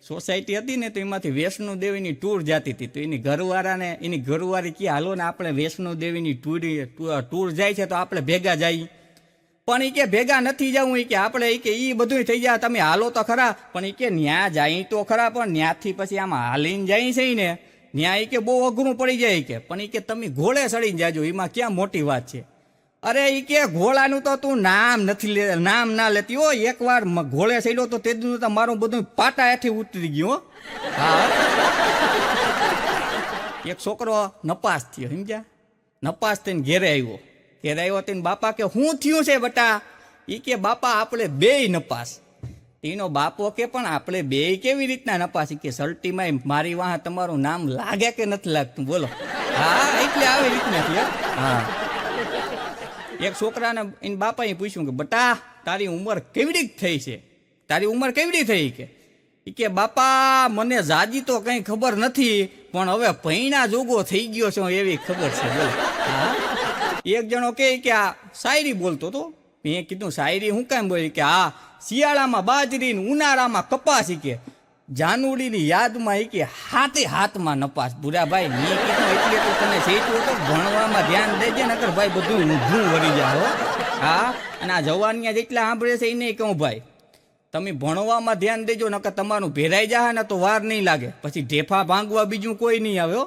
Society હતી ને તો એમાંથી વૈષ્ણો દેવીની ટૂર જતી હતી. તો એની ઘરવાળી કે હાલો ને આપણે વૈષ્ણો દેવીની ટૂર જાય છે તો આપણે ભેગા જઈએ. પણ એ કે ભેગા નથી જવું. એ કે આપણે એ કે એ બધું થઈ જાય, તમે હાલો તો ખરા. પણ એ કે ન્યા જાય તો ખરા, પણ ન્યાથી પછી આમાં હાલીને જાય છે ને ન્યા એ કે બહુ અઘરું પડી જાય કે. પણ એ કે તમે ઘોડે ચડીને જાજો, એમાં ક્યાં મોટી વાત છે. અરે એ કે ઘોડાનું તો તું નામ ના લેતી હો. એકવાર ઘોડે ચડ્યો તો તે તો મારું બધું પાટા હેઠી ઉતરી ગયું. હા, એક છોકરો નપાસ થયો, સમજ્યા? નપાસ થઈને ઘેરે આવ્યો તેને બાપા કે શું થયું છે બટા? એ કે બાપા આપણે બેય નપાસ. એનો બાપો કે પણ આપણે બેય કેવી રીતના નપાસ? કે સલટીમાં મારી વાહ તમારું નામ લાગે કે નથી લાગતું બોલો? હા, એટલે આવી રીતના થયા. હા, એક છોકરાને એના બાપાએ પૂછ્યું કે બટા તારી ઉંમર કેવડી થઈ છે? તારી ઉંમર કેવડી થઈ? કે બાપા મને જાજી તો કંઈ ખબર નથી, પણ હવે પૈણા જોગો થઈ ગયો છે એવી ખબર છે બોલો. હા, એક જણો કે આ શાયરી બોલતો હતો. મેં કીધું શાયરી હું કામ બોલી? કે આ શિયાળામાં બાજરી, ઉનાળામાં કપાસ, કે જાનુડીની યાદમાં એ કે હાથમાં નપાસ. ભૂરાભાઈ મેં કીધું એટલે તો તને શીખવું તો ભણવામાં ધ્યાન દેજે, નકર ભાઈ બધું ઊંધું વળી જાય. હા, અને આ જવાનિયા જેટલા સાંભળે છે એ નહીં કહું ભાઈ, તમે ભણવામાં ધ્યાન દેજો, નકર તમારું ભેરાઈ જાય ને તો વાર નહીં લાગે, પછી ઢેફા ભાંગવા બીજું કોઈ નહીં આવે.